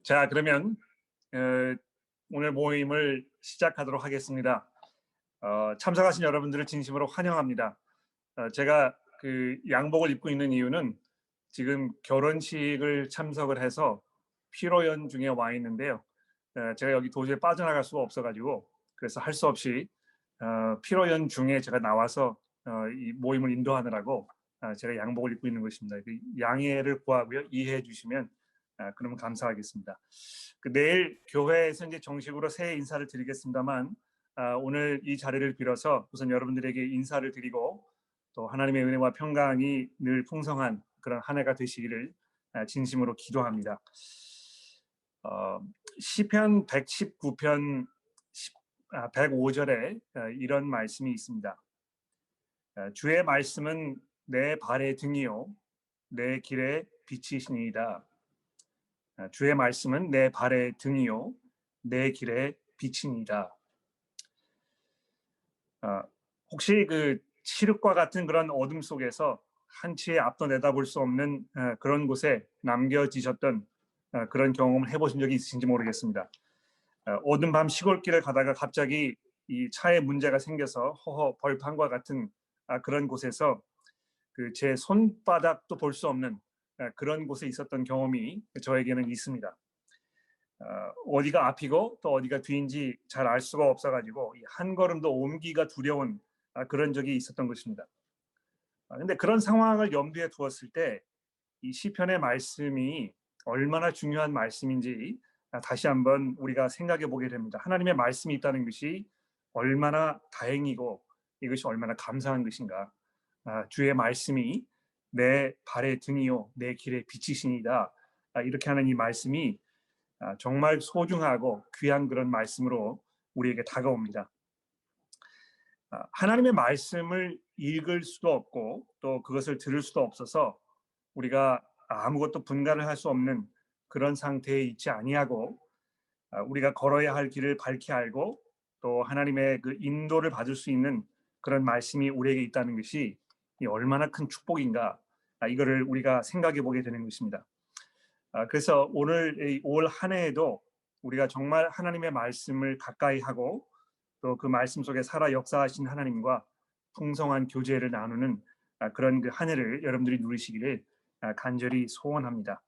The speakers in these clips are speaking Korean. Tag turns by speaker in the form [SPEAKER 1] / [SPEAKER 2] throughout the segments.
[SPEAKER 1] 자, 그러면 오늘 모임을 시작하도록 하겠습니다. 참석하신 여러분들을 진심으로 환영합니다. 제가 그 양복을 입고 있는 이유는 지금 결혼식을 참석을 해서 피로연 중에 와 있는데요. 제가 여기 도저히 빠져나갈 수가 없어가지고 그래서 할 수 없이 피로연 중에 제가 나와서 이 모임을 인도하느라고 제가 양복을 입고 있는 것입니다. 그 양해를 구하고요. 이해해 주시면 그러면 감사하겠습니다. 내일 교회에서 이제 정식으로 새해 인사를 드리겠습니다만 오늘 이 자리를 빌어서 우선 여러분들에게 인사를 드리고 또 하나님의 은혜와 평강이 늘 풍성한 그런 한 해가 되시기를 진심으로 기도합니다. 시편 119편 105절에 이런 말씀이 있습니다. 주의 말씀은 내 발의 등이요 내 길의 빛이시니이다. 주의 말씀은 내 발의 등이요 내 길의 빛이니이다. 혹시 그 칠흑과 같은 그런 어둠 속에서 한치의 앞도 내다볼 수 없는 그런 곳에 남겨지셨던 그런 경험을 해보신 적이 있으신지 모르겠습니다. 어두운 밤 시골길을 가다가 갑자기 이 차에 문제가 생겨서 허허 벌판과 같은 그런 곳에서 그 제 손바닥도 볼 수 없는 그런 곳에 있었던 경험이 저에게는 있습니다. 어디가 앞이고 또 어디가 뒤인지 잘 알 수가 없어가지고 한 걸음도 옮기기가 두려운 그런 적이 있었던 것입니다. 근데 그런 상황을 염두에 두었을 때 이 시편의 말씀이 얼마나 중요한 말씀인지 다시 한번 우리가 생각해 보게 됩니다. 하나님의 말씀이 있다는 것이 얼마나 다행이고 이것이 얼마나 감사한 것인가. 주의 말씀이 내 발의 등이요 내 길의 빛이시니이다. 이렇게 하는 이 말씀이 정말 소중하고 귀한 그런 말씀으로 우리에게 다가옵니다. 하나님의 말씀을 읽을 수도 없고 또 그것을 들을 수도 없어서 우리가 아무것도 분간을 할 수 없는 그런 상태에 있지 아니하고 우리가 걸어야 할 길을 밝히 알고 또 하나님의 그 인도를 받을 수 있는 그런 말씀이 우리에게 있다는 것이 얼마나 큰 축복인가, 이거를 우리가 생각해 보게 되는 것입니다. 그래서 오늘 올 한 해에도 우리가 정말 하나님의 말씀을 가까이 하고 또 그 말씀 속에 살아 역사하신 하나님과 풍성한 교제를 나누는 그런 그 한 해를 여러분들이 누리시기를 간절히 소원합니다.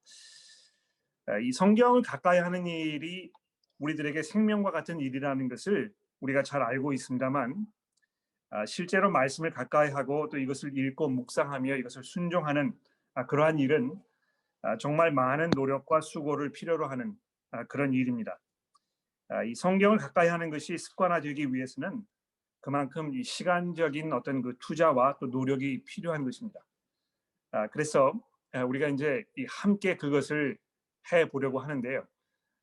[SPEAKER 1] 이 성경을 가까이 하는 일이 우리들에게 생명과 같은 일이라는 것을 우리가 잘 알고 있습니다만 실제로 말씀을 가까이 하고 또 이것을 읽고 묵상하며 이것을 순종하는 그러한 일은 정말 많은 노력과 수고를 필요로 하는 그런 일입니다. 이 성경을 가까이 하는 것이 습관화되기 위해서는 그만큼 이 시간적인 어떤 그 투자와 또 노력이 필요한 것입니다. 그래서 우리가 이제 함께 그것을 해 보려고 하는데요.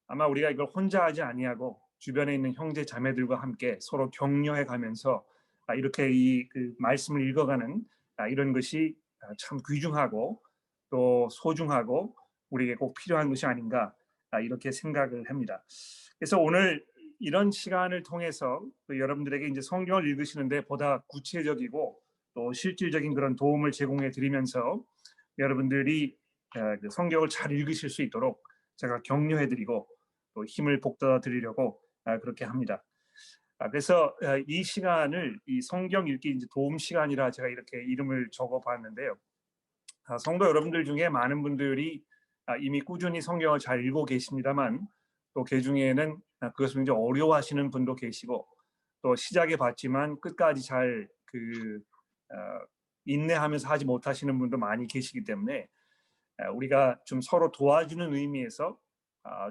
[SPEAKER 1] 아마 우리가 이걸 혼자 하지 아니하고 주변에 있는 형제 자매들과 함께 서로 격려해 가면서 이렇게 이 그 말씀을 읽어가는 이런 것이 참 귀중하고 또 소중하고 우리에게 꼭 필요한 것이 아닌가 이렇게 생각을 합니다. 그래서 오늘 이런 시간을 통해서 또 여러분들에게 이제 성경을 읽으시는데 보다 구체적이고 또 실질적인 그런 도움을 제공해 드리면서 여러분들이 성경을 잘 읽으실 수 있도록 제가 격려해 드리고 또 힘을 북돋아 드리려고 그렇게 합니다. 그래서 이 시간을 이 성경 읽기 이제 도움 시간이라 제가 이렇게 이름을 적어 봤는데요. 성도 여러분들 중에 많은 분들이 이미 꾸준히 성경을 잘 읽고 계십니다만 또 그 중에는 그것을 이제 어려워하시는 분도 계시고 또 시작해 봤지만 끝까지 잘 인내하면서 하지 못하시는 분도 많이 계시기 때문에 우리가 좀 서로 도와주는 의미에서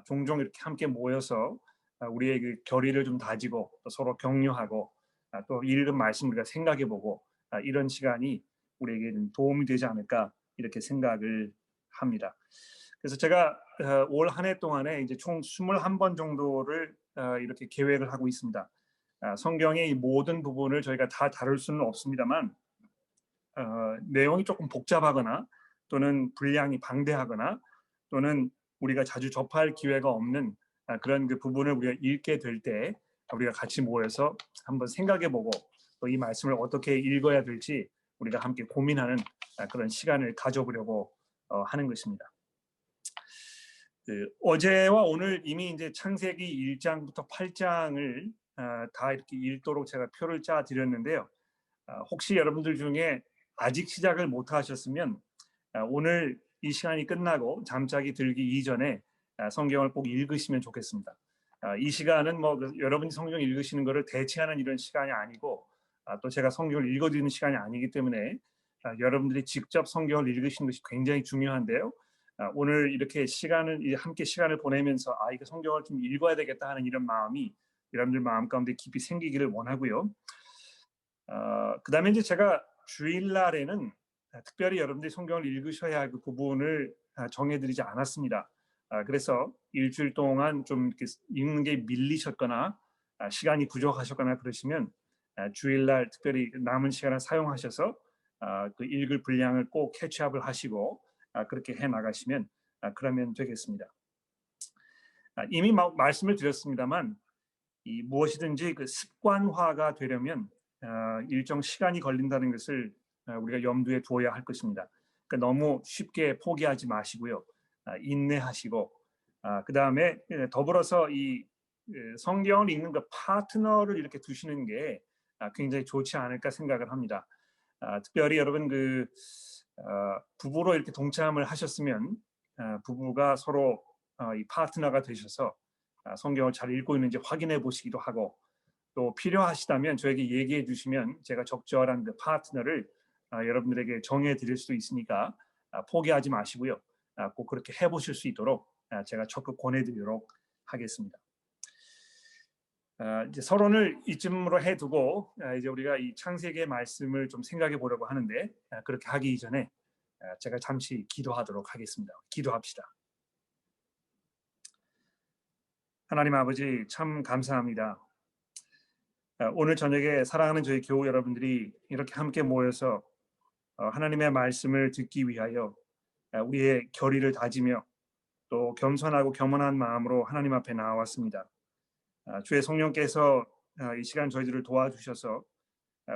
[SPEAKER 1] 종종 이렇게 함께 모여서 우리의 그 결의를 좀 다지고 또 서로 격려하고 또 읽은 말씀 우리가 생각해보고 이런 시간이 우리에게 도움이 되지 않을까 이렇게 생각을 합니다. 그래서 제가 올 한 해 동안에 이제 총 21번 정도를 이렇게 계획을 하고 있습니다. 성경의 이 모든 부분을 저희가 다 다룰 수는 없습니다만 내용이 조금 복잡하거나 또는 분량이 방대하거나 또는 우리가 자주 접할 기회가 없는 그런 그 부분을 우리가 읽게 될 때 우리가 같이 모여서 한번 생각해보고 또 이 말씀을 어떻게 읽어야 될지 우리가 함께 고민하는 그런 시간을 가져보려고 하는 것입니다. 어제와 오늘 이미 이제 창세기 1장부터 8장을 다 이렇게 읽도록 제가 표를 짜 드렸는데요. 혹시 여러분들 중에 아직 시작을 못 하셨으면 오늘 이 시간이 끝나고 잠자기 들기 이전에 성경을 꼭 읽으시면 좋겠습니다. 이 시간은 뭐 여러분이 성경 읽으시는 것을 대체하는 이런 시간이 아니고 또 제가 성경을 읽어드리는 시간이 아니기 때문에 여러분들이 직접 성경을 읽으시는 것이 굉장히 중요한데요. 오늘 이렇게 함께 시간을 보내면서 이거 성경을 좀 읽어야 되겠다 하는 이런 마음이 여러분들 마음 가운데 깊이 생기기를 원하고요. 그다음에 이제 제가 주일날에는 특별히 여러분들이 성경을 읽으셔야 할 그 부분을 정해드리지 않았습니다. 그래서 일주일 동안 좀 이렇게 읽는 게 밀리셨거나 시간이 부족하셨거나 그러시면 주일날 특별히 남은 시간을 사용하셔서 그 읽을 분량을 꼭 캐치업을 하시고 그렇게 해 나가시면 그러면 되겠습니다. 이미 말씀을 드렸습니다만 무엇이든지 그 습관화가 되려면 일정 시간이 걸린다는 것을 우리가 염두에 두어야 할 것입니다. 그러니까 너무 쉽게 포기하지 마시고요. 인내하시고 그 다음에 더불어서 이 성경을 읽는 그 파트너를 이렇게 두시는 게 굉장히 좋지 않을까 생각을 합니다. 특별히 여러분 부부로 이렇게 동참을 하셨으면 부부가 서로 이 파트너가 되셔서 성경을 잘 읽고 있는지 확인해 보시기도 하고 또 필요하시다면 저에게 얘기해 주시면 제가 적절한 그 파트너를 여러분들에게 정해 드릴 수도 있으니까 포기하지 마시고요. 꼭 그렇게 해 보실 수 있도록 제가 적극 권해 드리도록 하겠습니다. 이제 서론을 이쯤으로 해두고 이제 우리가 이 창세기의 말씀을 좀 생각해 보려고 하는데 그렇게 하기 이전에 제가 잠시 기도하도록 하겠습니다. 기도합시다. 하나님 아버지 참 감사합니다. 오늘 저녁에 사랑하는 저희 교우 여러분들이 이렇게 함께 모여서 하나님의 말씀을 듣기 위하여 우리의 결의를 다지며 또 겸손하고 겸허한 마음으로 하나님 앞에 나왔습니다. 주의 성령께서 이 시간 저희들을 도와주셔서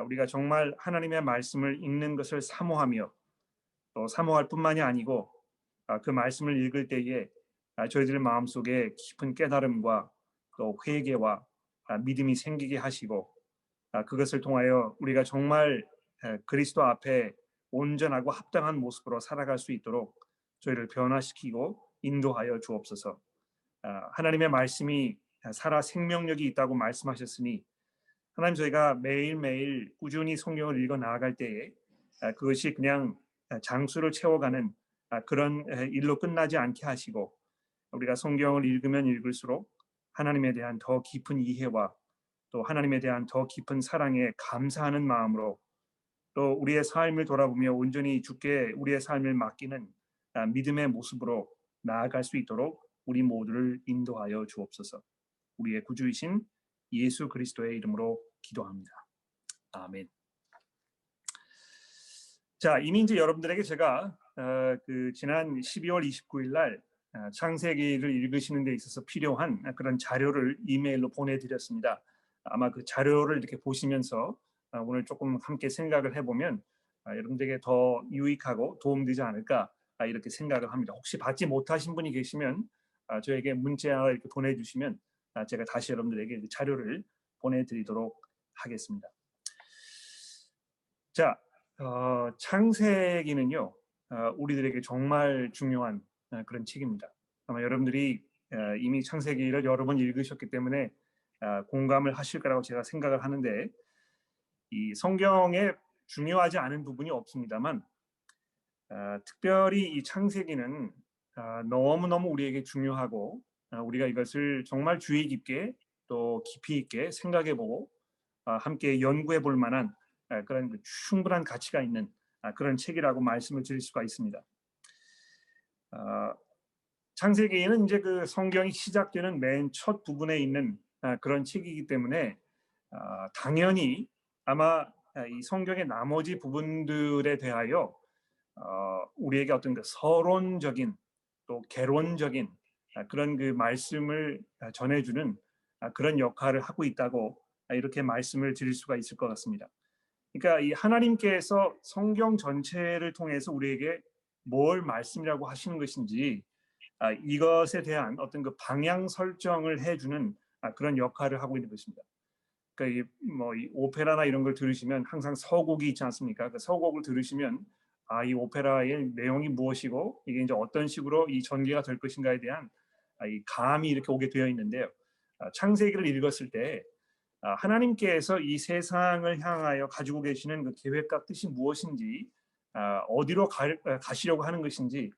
[SPEAKER 1] 우리가 정말 하나님의 말씀을 읽는 것을 사모하며 또 사모할 뿐만이 아니고 그 말씀을 읽을 때에 저희들의 마음속에 깊은 깨달음과 또 회개와 믿음이 생기게 하시고 그것을 통하여 우리가 정말 그리스도 앞에 온전하고 합당한 모습으로 살아갈 수 있도록 저희를 변화시키고 인도하여 주옵소서. 하나님의 말씀이 살아 생명력이 있다고 말씀하셨으니 하나님 저희가 매일매일 꾸준히 성경을 읽어 나아갈 때에 그것이 그냥 장수를 채워가는 그런 일로 끝나지 않게 하시고 우리가 성경을 읽으면 읽을수록 하나님에 대한 더 깊은 이해와 또 하나님에 대한 더 깊은 사랑에 감사하는 마음으로 또 우리의 삶을 돌아보며 온전히 주께 우리의 삶을 맡기는 믿음의 모습으로 나아갈 수 있도록 우리 모두를 인도하여 주옵소서. 우리의 구주이신 예수 그리스도의 이름으로 기도합니다. 아멘. 자, 이미 이제 여러분들에게 제가 지난 12월 29일 날 창세기를 읽으시는 데 있어서 필요한 그런 자료를 이메일로 보내드렸습니다. 아마 그 자료를 이렇게 보시면서 오늘 조금 함께 생각을 해보면 여러분들에게 더 유익하고 도움되지 않을까 이렇게 생각을 합니다. 혹시 받지 못하신 분이 계시면 저에게 문자 이렇게 보내주시면 제가 다시 여러분들에게 자료를 보내드리도록 하겠습니다. 자, 창세기는요 우리들에게 정말 중요한 그런 책입니다. 아마 여러분들이 이미 창세기를 여러 번 읽으셨기 때문에 공감을 하실 거라고 제가 생각을 하는데 이 성경에 중요하지 않은 부분이 없습니다만 특별히 이 창세기는 너무너무 우리에게 중요하고 우리가 이것을 정말 주의 깊게 또 깊이 있게 생각해보고 함께 연구해 볼 만한 그런 충분한 가치가 있는 그런 책이라고 말씀을 드릴 수가 있습니다. 창세기는 이제 그 성경이 시작되는 맨 첫 부분에 있는 그런 책이기 때문에 당연히 아마 이 성경의 나머지 부분들에 대하여 우리에게 어떤 그 서론적인 또 개론적인 그런 그 말씀을 전해주는 그런 역할을 하고 있다고 이렇게 말씀을 드릴 수가 있을 것 같습니다. 그러니까 이 하나님께서 성경 전체를 통해서 우리에게 뭘 말씀이라고 하시는 것인지 이것에 대한 어떤 그 방향 설정을 해주는 그런 역할을 하고 있는 것입니다. 그러니까 이 오페라나 이런 걸 들으시면 항상 서곡이 있지 않습니까? 그 서곡을 들으시면 이 오페라의 내용이 무엇이고 이게 이제 어떤 식으로 이 전개가 될 것인가에 대한 이 감이 이렇게 오게 되어 있는데요. 창세기를 읽었을 때 하나님께서 이 세상을 향하여 가지고 계시는 그 계획과 뜻이 무엇인지, 어디로 가시려고 하는 것인지,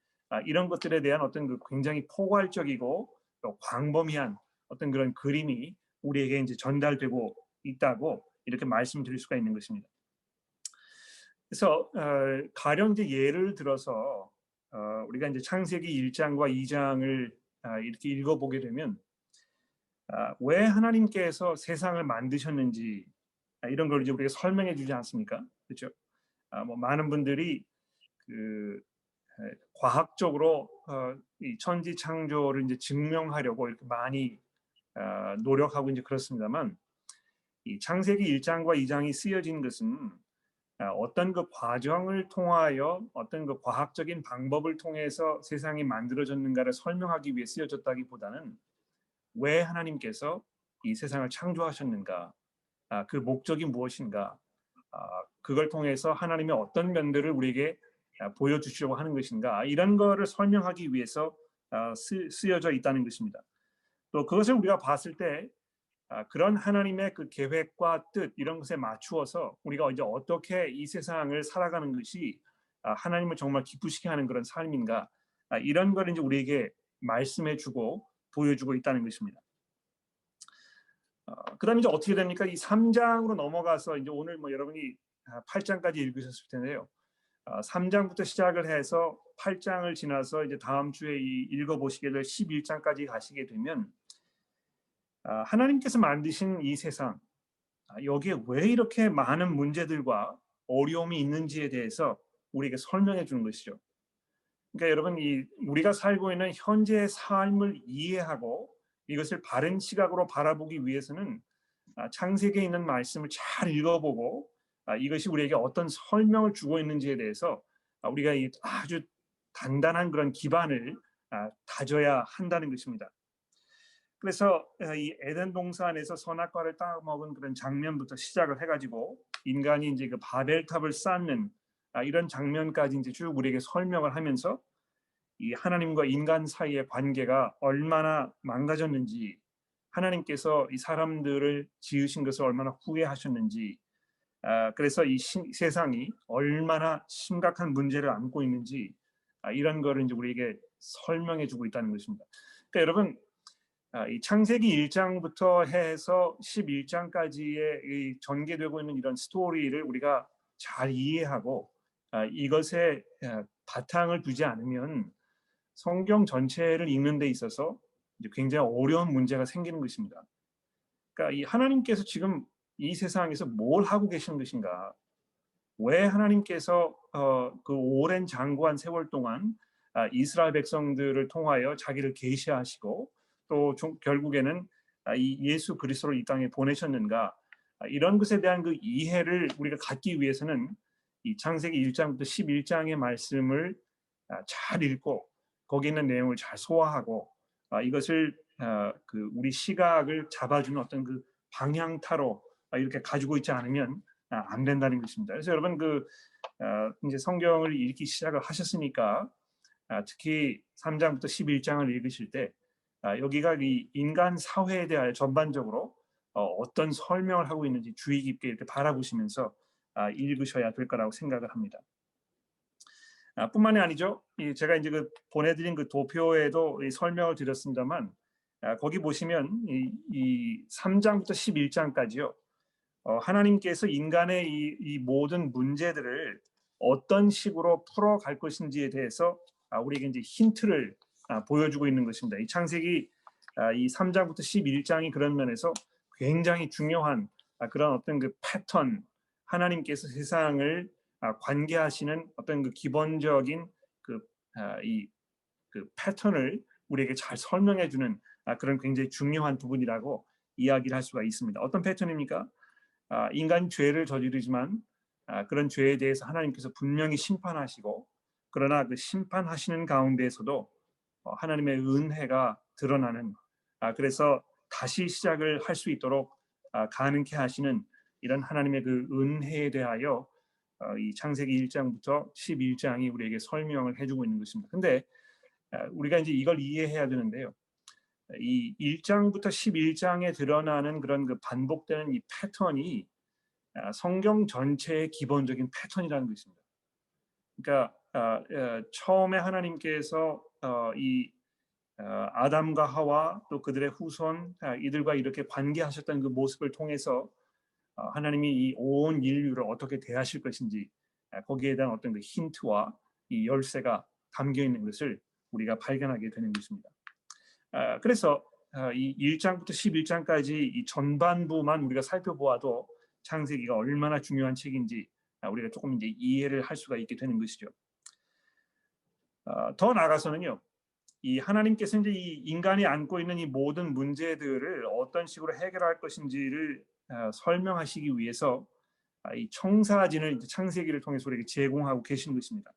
[SPEAKER 1] 이런 것들에 대한 어떤 그 굉장히 포괄적이고 또 광범위한 어떤 그런 그림이 우리에게 이제 전달되고 있다고 이렇게 말씀드릴 수가 있는 것입니다. 그래서 가령 이제 예를 들어서 우리가 이제 창세기 1장과 2장을 이렇게 읽어보게 되면 왜 하나님께서 세상을 만드셨는지 이런 걸 이제 우리가 설명해 주지 않습니까? 그렇죠? 뭐 많은 분들이 그 과학적으로 이 천지 창조를 이제 증명하려고 이렇게 많이 노력하고 이제 그렇습니다만 이 창세기 1장과 2장이 쓰여진 것은 어떤 그 과정을 통하여 어떤 그 과학적인 방법을 통해서 세상이 만들어졌는가를 설명하기 위해 쓰여졌다기보다는 왜 하나님께서 이 세상을 창조하셨는가, 그 목적이 무엇인가, 그걸 통해서 하나님의 어떤 면들을 우리에게 보여주시려고 하는 것인가, 이런 거를 설명하기 위해서 쓰여져 있다는 것입니다. 또 그것을 우리가 봤을 때 그런 하나님의 그 계획과 뜻 이런 것에 맞추어서 우리가 이제 어떻게 이 세상을 살아가는 것이 하나님을 정말 기쁘시게 하는 그런 삶인가, 이런 걸 이제 우리에게 말씀해주고 보여주고 있다는 것입니다. 그다음에 이제 어떻게 됩니까? 이 3장으로 넘어가서 이제 오늘 뭐 여러분이 8장까지 읽으셨을 텐데요. 3장부터 시작을 해서 8장을 지나서 이제 다음 주에 읽어보시게 될 11장까지 가시게 되면 하나님께서 만드신 이 세상, 여기에 왜 이렇게 많은 문제들과 어려움이 있는지에 대해서 우리에게 설명해 주는 것이죠. 그러니까 여러분, 우리가 살고 있는 현재의 삶을 이해하고 이것을 바른 시각으로 바라보기 위해서는 창세기에 있는 말씀을 잘 읽어보고 이것이 우리에게 어떤 설명을 주고 있는지에 대해서 우리가 아주 단단한 그런 기반을 다져야 한다는 것입니다. 그래서 이 에덴 동산에서 선악과를 따먹은 그런 장면부터 시작을 해가지고 인간이 이제 그 바벨탑을 쌓는 이런 장면까지 이제 쭉 우리에게 설명을 하면서 이 하나님과 인간 사이의 관계가 얼마나 망가졌는지, 하나님께서 이 사람들을 지으신 것을 얼마나 후회하셨는지, 그래서 이 세상이 얼마나 심각한 문제를 안고 있는지 이런 거를 이제 우리에게 설명해주고 있다는 것입니다. 그러니까 여러분, 이 창세기 1장부터 해서 11장까지의 이 전개되고 있는 이런 스토리를 우리가 잘 이해하고 이것에 바탕을 두지 않으면 성경 전체를 읽는 데 있어서 이제 굉장히 어려운 문제가 생기는 것입니다. 그러니까 이 하나님께서 지금 이 세상에서 뭘 하고 계시는 것인가? 왜 하나님께서 그 오랜 장구한 세월 동안 이스라엘 백성들을 통하여 자기를 계시하시고 또 결국에는 이 예수 그리스도를 이 땅에 보내셨는가? 이런 것에 대한 그 이해를 우리가 갖기 위해서는 이 창세기 1장부터 11장의 말씀을 잘 읽고 거기 있는 내용을 잘 소화하고 이것을 그 우리 시각을 잡아주는 어떤 그 방향타로 이렇게 가지고 있지 않으면 안 된다는 것입니다. 그래서 여러분 이제 성경을 읽기 시작을 하셨으니까 특히 3장부터 11장을 읽으실 때 여기가 이 인간 사회에 대하여 전반적으로 어떤 설명을 하고 있는지 주의 깊게 이렇게 바라보시면서 읽으셔야 될 거라고 생각을 합니다. 뿐만이 아니죠. 제가 이제 보내드린 그 도표에도 설명을 드렸습니다만 거기 보시면 이 3장부터 11장까지요. 하나님께서 인간의 이 모든 문제들을 어떤 식으로 풀어갈 것인지에 대해서 우리에게 이제 힌트를 보여주고 있는 것입니다. 이 창세기 이 3장부터 11장이 그런 면에서 굉장히 중요한 그런 어떤 그 패턴, 하나님께서 세상을 관계하시는 어떤 그 기본적인 그 패턴을 우리에게 잘 설명해주는 그런 굉장히 중요한 부분이라고 이야기를 할 수가 있습니다. 어떤 패턴입니까? 인간이 죄를 저지르지만 그런 죄에 대해서 하나님께서 분명히 심판하시고, 그러나 그 심판하시는 가운데에서도 하나님의 은혜가 드러나는 그래서 다시 시작을 할 수 있도록 가능케 하시는 이런 하나님의 그 은혜에 대하여 이 창세기 1장부터 11장이 우리에게 설명을 해주고 있는 것입니다. 근데 우리가 이제 이걸 이해해야 되는데요. 이 1장부터 11장에 드러나는 그런 그 반복되는 이 패턴이 성경 전체의 기본적인 패턴이라는 것입니다. 그러니까 처음에 하나님께서 이 아담과 하와 또 그들의 후손 이들과 이렇게 관계하셨던 그 모습을 통해서 하나님이 이 온 인류를 어떻게 대하실 것인지 거기에 대한 어떤 그 힌트와 이 열쇠가 담겨 있는 것을 우리가 발견하게 되는 것입니다. 그래서 이 1장부터 11장까지 이 전반부만 우리가 살펴보아도 창세기가 얼마나 중요한 책인지 우리가 조금 이제 이해를 할 수가 있게 되는 것이죠. 더 나아가서는요, 이 하나님께서 이제 이 인간이 안고 있는 이 모든 문제들을 어떤 식으로 해결할 것인지를 설명하시기 위해서 이 청사진을 이제 창세기를 통해서 우리에게 제공하고 계신 것입니다.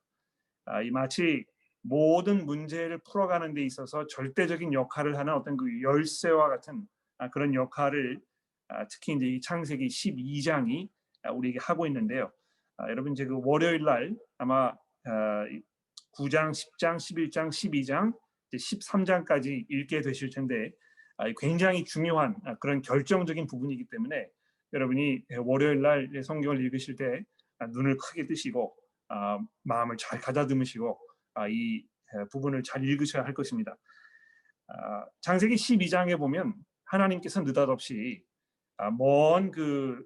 [SPEAKER 1] 이 마치 모든 문제를 풀어가는 데 있어서 절대적인 역할을 하는 어떤 그 열쇠와 같은 그런 역할을 특히 이제 이 창세기 12장이 우리에게 하고 있는데요. 여러분 이제 그 월요일 날 아마 9장, 10장, 11장, 12장, 13장까지 읽게 되실 텐데 굉장히 중요한 그런 결정적인 부분이기 때문에 여러분이 월요일 날 성경을 읽으실 때 눈을 크게 뜨시고 마음을 잘 가다듬으시고 이 부분을 잘 읽으셔야 할 것입니다. 창세기 12장에 보면 하나님께서 느닷없이 먼 그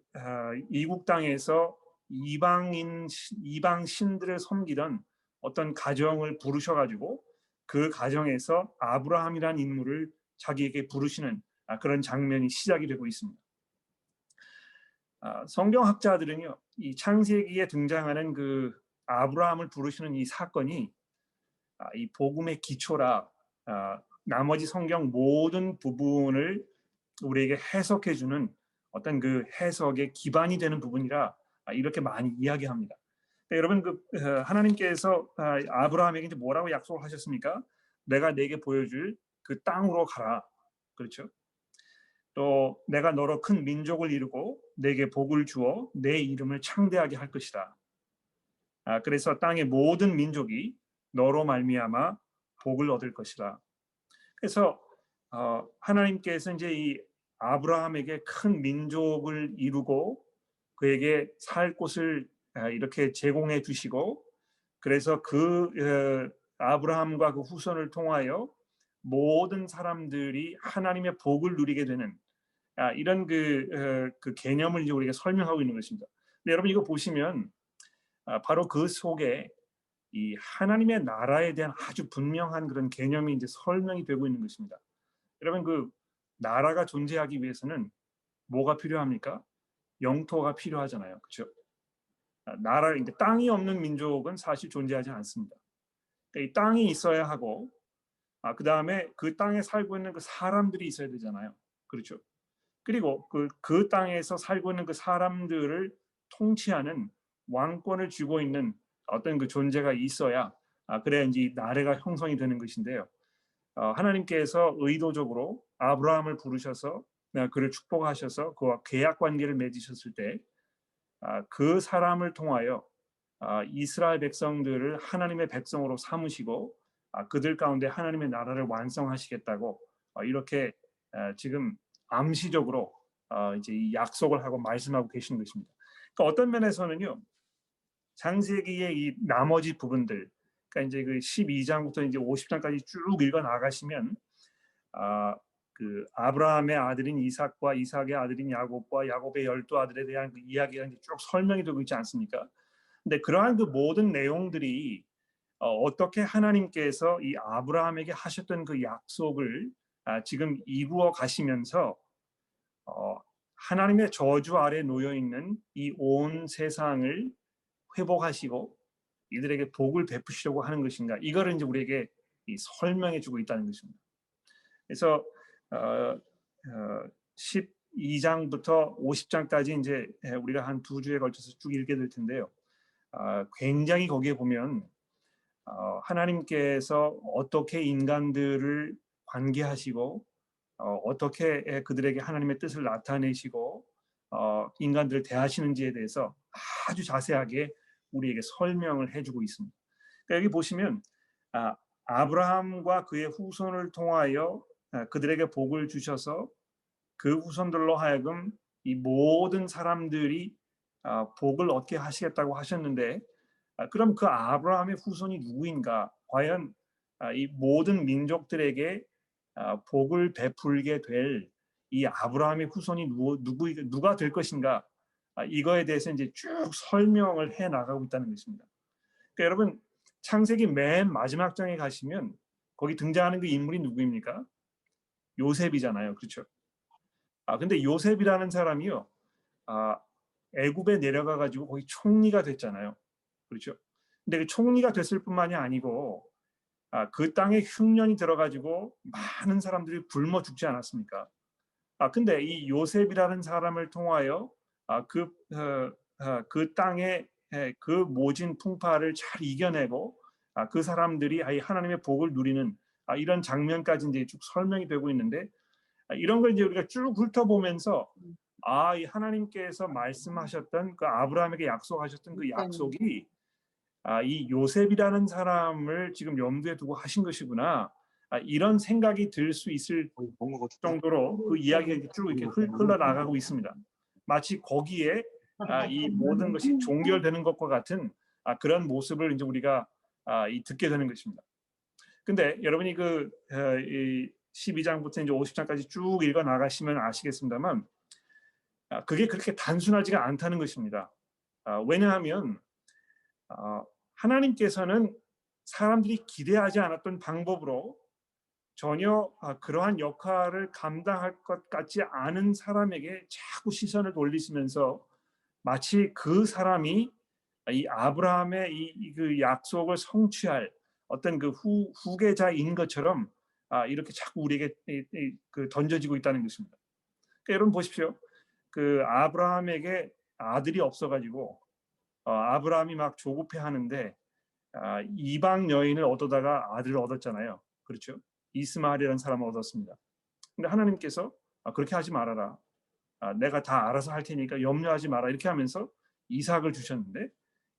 [SPEAKER 1] 이국 땅에서 이방 신들을 섬기던 어떤 가정을 부르셔가지고 그 가정에서 아브라함이라는 인물을 자기에게 부르시는 그런 장면이 시작이 되고 있습니다. 성경학자들은요, 이 창세기에 등장하는 그 아브라함을 부르시는 이 사건이 이 복음의 기초라 나머지 성경 모든 부분을 우리에게 해석해주는 어떤 그 해석의 기반이 되는 부분이라 이렇게 많이 이야기합니다. 여러분 그 하나님께서 아브라함에게 이제 뭐라고 약속을 하셨습니까? 내가 내게 보여줄 그 땅으로 가라. 그렇죠? 또 내가 너로 큰 민족을 이루고 내게 복을 주어 내 이름을 창대하게 할 것이다. 그래서 땅의 모든 민족이 너로 말미암아 복을 얻을 것이다. 그래서 하나님께서 이제 이 아브라함에게 큰 민족을 이루고 그에게 살 곳을 이렇게 제공해 주시고 그래서 그 아브라함과 그 후손을 통하여 모든 사람들이 하나님의 복을 누리게 되는 이런 그 개념을 이제 우리가 설명하고 있는 것입니다. 근데 여러분 이거 보시면 바로 그 속에 이 하나님의 나라에 대한 아주 분명한 그런 개념이 이제 설명이 되고 있는 것입니다. 여러분 그 나라가 존재하기 위해서는 뭐가 필요합니까? 영토가 필요하잖아요. 그렇죠? 나라 이제 땅이 없는 민족은 사실 존재하지 않습니다. 그러니까 이 땅이 있어야 하고 그다음에 그 땅에 살고 있는 그 사람들이 있어야 되잖아요. 그렇죠? 그리고 그 땅에서 살고 있는 그 사람들을 통치하는 왕권을 쥐고 있는 어떤 그 존재가 있어야 그래야 이제 나라가 형성이 되는 것인데요. 하나님께서 의도적으로 아브라함을 부르셔서 그를 축복하셔서 그와 계약 관계를 맺으셨을 때 그 사람을 통하여 이스라엘 백성들을 하나님의 백성으로 삼으시고 그들 가운데 하나님의 나라를 완성하시겠다고 이렇게 지금 암시적으로 이제 이 약속을 하고 말씀하고 계신 것입니다. 그러니까 어떤 면에서는요, 창세기의 이 나머지 부분들, 그러니까 이제 그 12장부터 이제 50장까지 쭉 읽어 나가시면 그 아브라함의 아들인 이삭과 이삭의 아들인 야곱과 야곱의 12아들에 대한 그 이야기가 이제 쭉 설명이 되고 있지 않습니까? 근데 그러한 그 모든 내용들이 어떻게 하나님께서 이 아브라함에게 하셨던 그 약속을 지금 이루어 가시면서 하나님의 저주 아래 놓여 있는 이 온 세상을 회복하시고 이들에게 복을 베푸시려고 하는 것인가? 이거를 이제 우리에게 설명해주고 있다는 것입니다. 그래서 12장부터 50장까지 이제 우리가 한 2주에 걸쳐서 쭉 읽게 될 텐데요. 굉장히 거기에 보면 하나님께서 어떻게 인간들을 관계하시고 어떻게 그들에게 하나님의 뜻을 나타내시고 인간들을 대하시는지에 대해서 아주 자세하게 우리에게 설명을 해주고 있습니다. 그러니까 여기 보시면 아, 아브라함과 그의 후손을 통하여 그들에게 복을 주셔서 그 후손들로 하여금 이 모든 사람들이 복을 얻게 하시겠다고 하셨는데 그럼 그 아브라함의 후손이 누구인가? 과연 이 모든 민족들에게 복을 베풀게 될 이 아브라함의 후손이 누가 될 것인가? 이거에 대해서 이제 쭉 설명을 해 나가고 있다는 것입니다. 그러니까 여러분 창세기 맨 마지막 장에 가시면 거기 등장하는 그 인물이 누구입니까? 요셉이잖아요, 그렇죠? 근데 요셉이라는 사람이요, 아, 애굽에 내려가 가지고 거기 총리가 됐잖아요, 그렇죠? 근데 그 총리가 됐을 뿐만이 아니고 그 땅에 흉년이 들어가지고 많은 사람들이 굶어 죽지 않았습니까? 근데 이 요셉이라는 사람을 통하여 그 땅의 그 모진 풍파를 잘 이겨내고 그 사람들이 하나님의 복을 누리는 이런 장면까지 이제 쭉 설명이 되고 있는데 이런 걸 이제 우리가 쭉 훑어보면서 이 하나님께서 말씀하셨던 그 아브라함에게 약속하셨던 그 약속이 이 요셉이라는 사람을 지금 염두에 두고 하신 것이구나. 이런 생각이 들 수 있을 정도로 그 이야기가 쭉 이렇게 흘러나가고 있습니다. 마치 거기에 이 모든 것이 종결되는 것과 같은 그런 모습을 이제 우리가 듣게 되는 것입니다. 근데 여러분이 이 12장부터 이제 50장까지 쭉 읽어 나가시면 아시겠습니다만 그게 그렇게 단순하지가 않다는 것입니다. 왜냐하면 하나님께서는 사람들이 기대하지 않았던 방법으로 전혀 그러한 역할을 감당할 것 같지 않은 사람에게 자꾸 시선을 돌리시면서 마치 그 사람이 이 아브라함의 그 약속을 성취할 어떤 그 후계자인 것처럼 이렇게 자꾸 우리에게 던져지고 있다는 것입니다. 그러니까 여러분 보십시오. 그 아브라함에게 아들이 없어가지고 아브라함이 막 조급해하는데 이방 여인을 얻어다가 아들을 얻었잖아요. 그렇죠? 이스마엘이라는 사람을 얻었습니다. 근데 하나님께서 그렇게 하지 말아라. 내가 다 알아서 할 테니까 염려하지 마라. 이렇게 하면서 이삭을 주셨는데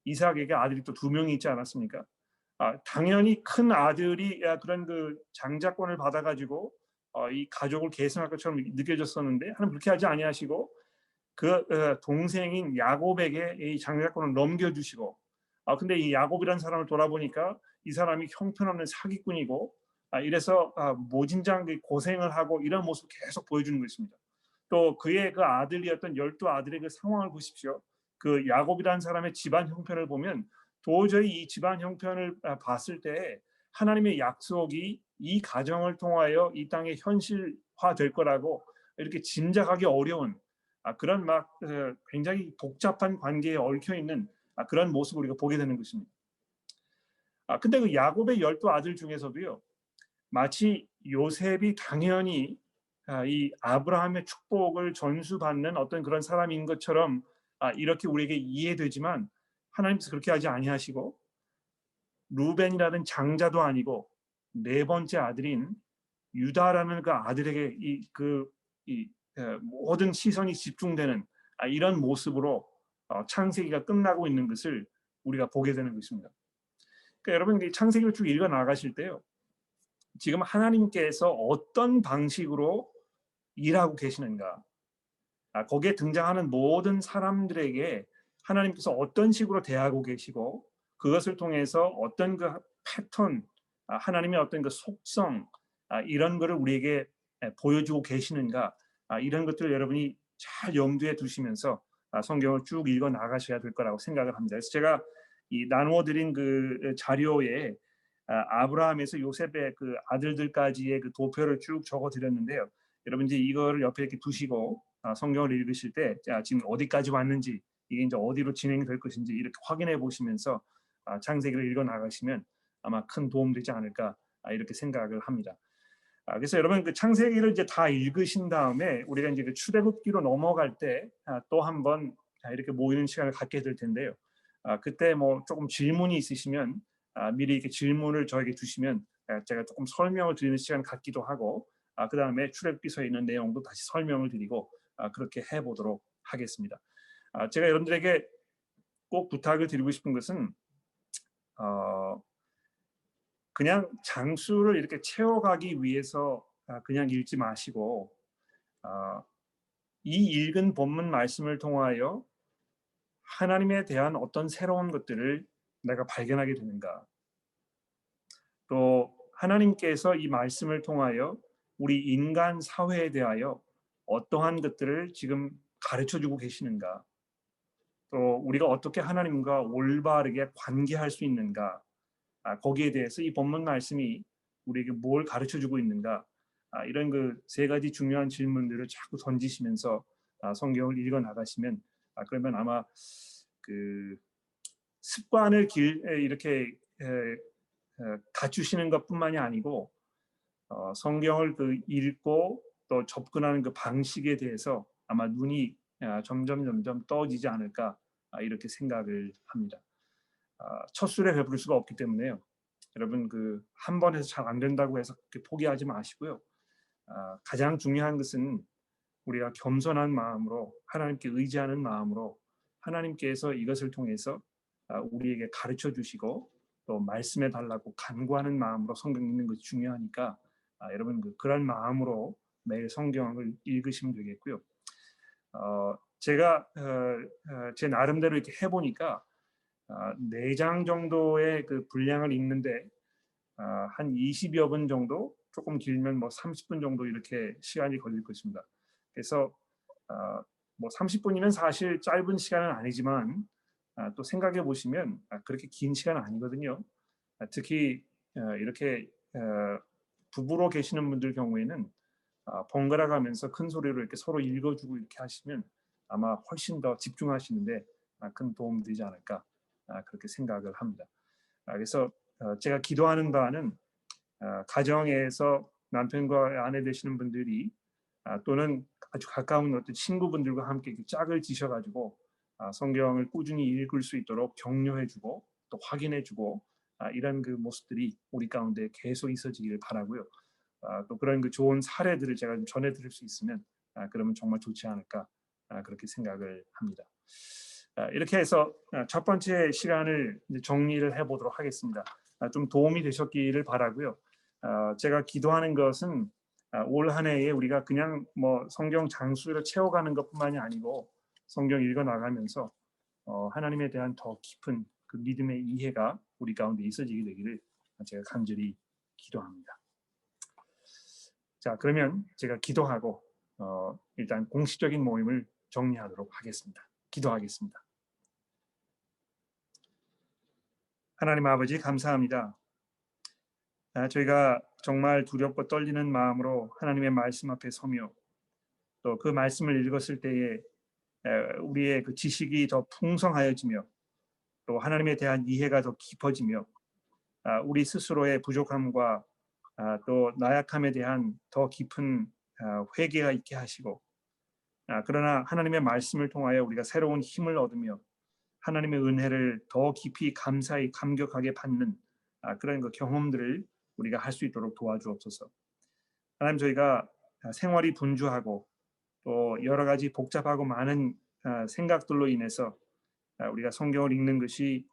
[SPEAKER 1] 이삭에게 아들이 또 2명이 있지 않았습니까? 당연히 큰 아들이 그런 그 장자권을 받아가지고 이 가족을 계승할 것처럼 느껴졌었는데 하나님 그렇게 하지 아니하시고 그 동생인 야곱에게 이 장자권을 넘겨주시고 근데 이 야곱이라는 사람을 돌아보니까 이 사람이 형편없는 사기꾼이고 이래서 모진장 고생을 하고 이런 모습을 계속 보여주는 것입니다. 또 그의 그 아들이었던 12아들의 그 상황을 보십시오. 그 야곱이라는 사람의 집안 형편을 보면 도저히 이 집안 형편을 봤을 때 하나님의 약속이 이 가정을 통하여 이 땅에 현실화될 거라고 이렇게 짐작하기 어려운 그런 굉장히 복잡한 관계에 얽혀 있는 그런 모습을 우리가 보게 되는 것입니다. 근데 그 야곱의 12아들 중에서도요, 마치 요셉이 당연히 이 아브라함의 축복을 전수받는 어떤 그런 사람인 것처럼 이렇게 우리에게 이해되지만 하나님께서 그렇게 하지 아니하시고 루벤이라는 장자도 아니고 4번째 아들인 유다라는 그 아들에게 이 모든 시선이 집중되는 이런 모습으로 창세기가 끝나고 있는 것을 우리가 보게 되는 것입니다. 그러니까 여러분 창세기를 쭉 읽어 나가실 때요, 지금 하나님께서 어떤 방식으로 일하고 계시는가, 거기에 등장하는 모든 사람들에게 하나님께서 어떤 식으로 대하고 계시고 그것을 통해서 어떤 그 패턴, 하나님의 어떤 그 속성 이런 거를 우리에게 보여주고 계시는가, 이런 것들을 여러분이 잘 염두에 두시면서 성경을 쭉 읽어 나가셔야 될 거라고 생각을 합니다. 그래서 제가 이 나누어 드린 그 자료에 아브라함에서 요셉의 그 아들들까지의 그 도표를 쭉 적어 드렸는데요. 여러분 이제 이거를 옆에 이렇게 두시고 성경을 읽으실 때 지금 어디까지 왔는지, 이게 이제 어디로 진행이 될 것인지 이렇게 확인해 보시면서 창세기를 읽어 나가시면 아마 큰 도움 되지 않을까 이렇게 생각을 합니다. 그래서 여러분 그 창세기를 이제 다 읽으신 다음에 우리가 이제 그 출애굽기로 넘어갈 때 또 한번 이렇게 모이는 시간을 갖게 될 텐데요. 그때 뭐 조금 질문이 있으시면 미리 이렇게 질문을 저에게 주시면 제가 조금 설명을 드리는 시간 갖기도 하고 그 다음에 출애굽기서에 있는 내용도 다시 설명을 드리고 그렇게 해보도록 하겠습니다. 제가 여러분들에게 꼭 부탁을 드리고 싶은 것은 그냥 장수를 이렇게 채워가기 위해서 그냥 읽지 마시고 이 읽은 본문 말씀을 통하여 하나님에 대한 어떤 새로운 것들을 내가 발견하게 되는가, 또 하나님께서 이 말씀을 통하여 우리 인간 사회에 대하여 어떠한 것들을 지금 가르쳐 주고 계시는가, 또 우리가 어떻게 하나님과 올바르게 관계할 수 있는가, 거기에 대해서 이 본문 말씀이 우리에게 뭘 가르쳐 주고 있는가, 이런 그 세 가지 중요한 질문들을 자꾸 던지시면서 성경을 읽어 나가시면 그러면 아마 그 습관을 이렇게 갖추시는 것뿐만이 아니고 성경을 그 읽고 또 접근하는 그 방식에 대해서 아마 눈이 점점 떠지지 않을까 이렇게 생각을 합니다. 첫 술에 배부를 수가 없기 때문에요. 여러분 그 한 번 해서 잘 안 된다고 해서 그렇게 포기하지 마시고요. 가장 중요한 것은 우리가 겸손한 마음으로 하나님께 의지하는 마음으로 하나님께서 이것을 통해서 우리에게 가르쳐 주시고 또 말씀해 달라고 간구하는 마음으로 성경 읽는 것이 중요하니까 여러분 그런 마음으로 매일 성경을 읽으시면 되겠고요. 제가 제 나름대로 이렇게 해보니까 4장 정도의 그 분량을 읽는데 한 20여 분 정도, 조금 길면 뭐 30분 정도 이렇게 시간이 걸릴 것입니다. 그래서 뭐 30분이면 사실 짧은 시간은 아니지만 또 생각해 보시면 그렇게 긴 시간은 아니거든요. 특히 이렇게 부부로 계시는 분들 경우에는 번갈아 가면서 큰 소리로 이렇게 서로 읽어주고 이렇게 하시면 아마 훨씬 더 집중하시는데 큰 도움 되지 않을까 그렇게 생각을 합니다. 그래서 제가 기도하는 바는 가정에서 남편과 아내 되시는 분들이 또는 아주 가까운 어떤 친구분들과 함께 짝을 지셔가지고 성경을 꾸준히 읽을 수 있도록 격려해주고 또 확인해주고 이런 그 모습들이 우리 가운데 계속 있어지기를 바라고요. 또 그런 그 좋은 사례들을 제가 좀 전해드릴 수 있으면 그러면 정말 좋지 않을까 그렇게 생각을 합니다. 이렇게 해서 첫 번째 시간을 이제 정리를 해보도록 하겠습니다. 좀 도움이 되셨기를 바라고요. 제가 기도하는 것은 올 한 해에 우리가 그냥 뭐 성경 장수를 채워가는 것뿐만이 아니고 성경 읽어 나가면서 하나님에 대한 더 깊은 그 믿음의 이해가 우리 가운데 있어지게 되기를 제가 간절히 기도합니다. 자, 그러면 제가 기도하고 일단 공식적인 모임을 정리하도록 하겠습니다. 기도하겠습니다. 하나님 아버지 감사합니다. 저희가 정말 두렵고 떨리는 마음으로 하나님의 말씀 앞에 서며 또 그 말씀을 읽었을 때에 우리의 그 지식이 더 풍성하여지며 또 하나님에 대한 이해가 더 깊어지며 우리 스스로의 부족함과 또 나약함에 대한 더 깊은 회개가 있게 하시고 그러나 하나님의 말씀을 통하여 우리가 새로운 힘을 얻으며 하나님의 은혜를 더 깊이 감사히 감격하게 받는 그런 그 경험들을 우리가 할 수 있도록 도와주옵소서. 하나님 저희가 생활이 분주하고 또 여러 가지 복잡하고 많은 생각들로 인해서 우리가 성경을 읽는 것이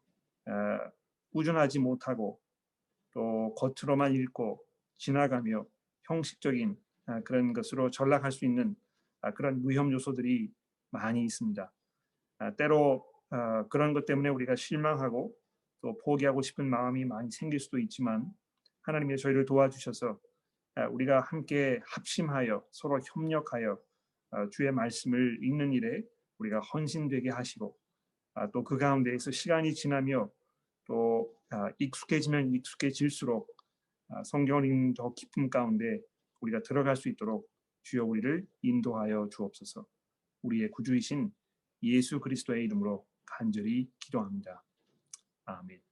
[SPEAKER 1] 꾸준하지 못하고 또 겉으로만 읽고 지나가며 형식적인 그런 것으로 전락할 수 있는 그런 위험 요소들이 많이 있습니다. 때로 그런 것 때문에 우리가 실망하고 또 포기하고 싶은 마음이 많이 생길 수도 있지만 하나님이 저희를 도와주셔서 우리가 함께 합심하여 서로 협력하여 주의 말씀을 읽는 일에 우리가 헌신되게 하시고 또 그 가운데에서 시간이 지나며 또 익숙해지면 익숙해질수록 성경을 읽는 더 깊음 가운데 우리가 들어갈 수 있도록 주여 우리를 인도하여 주옵소서. 우리의 구주이신 예수 그리스도의 이름으로 간절히 기도합니다. 아멘.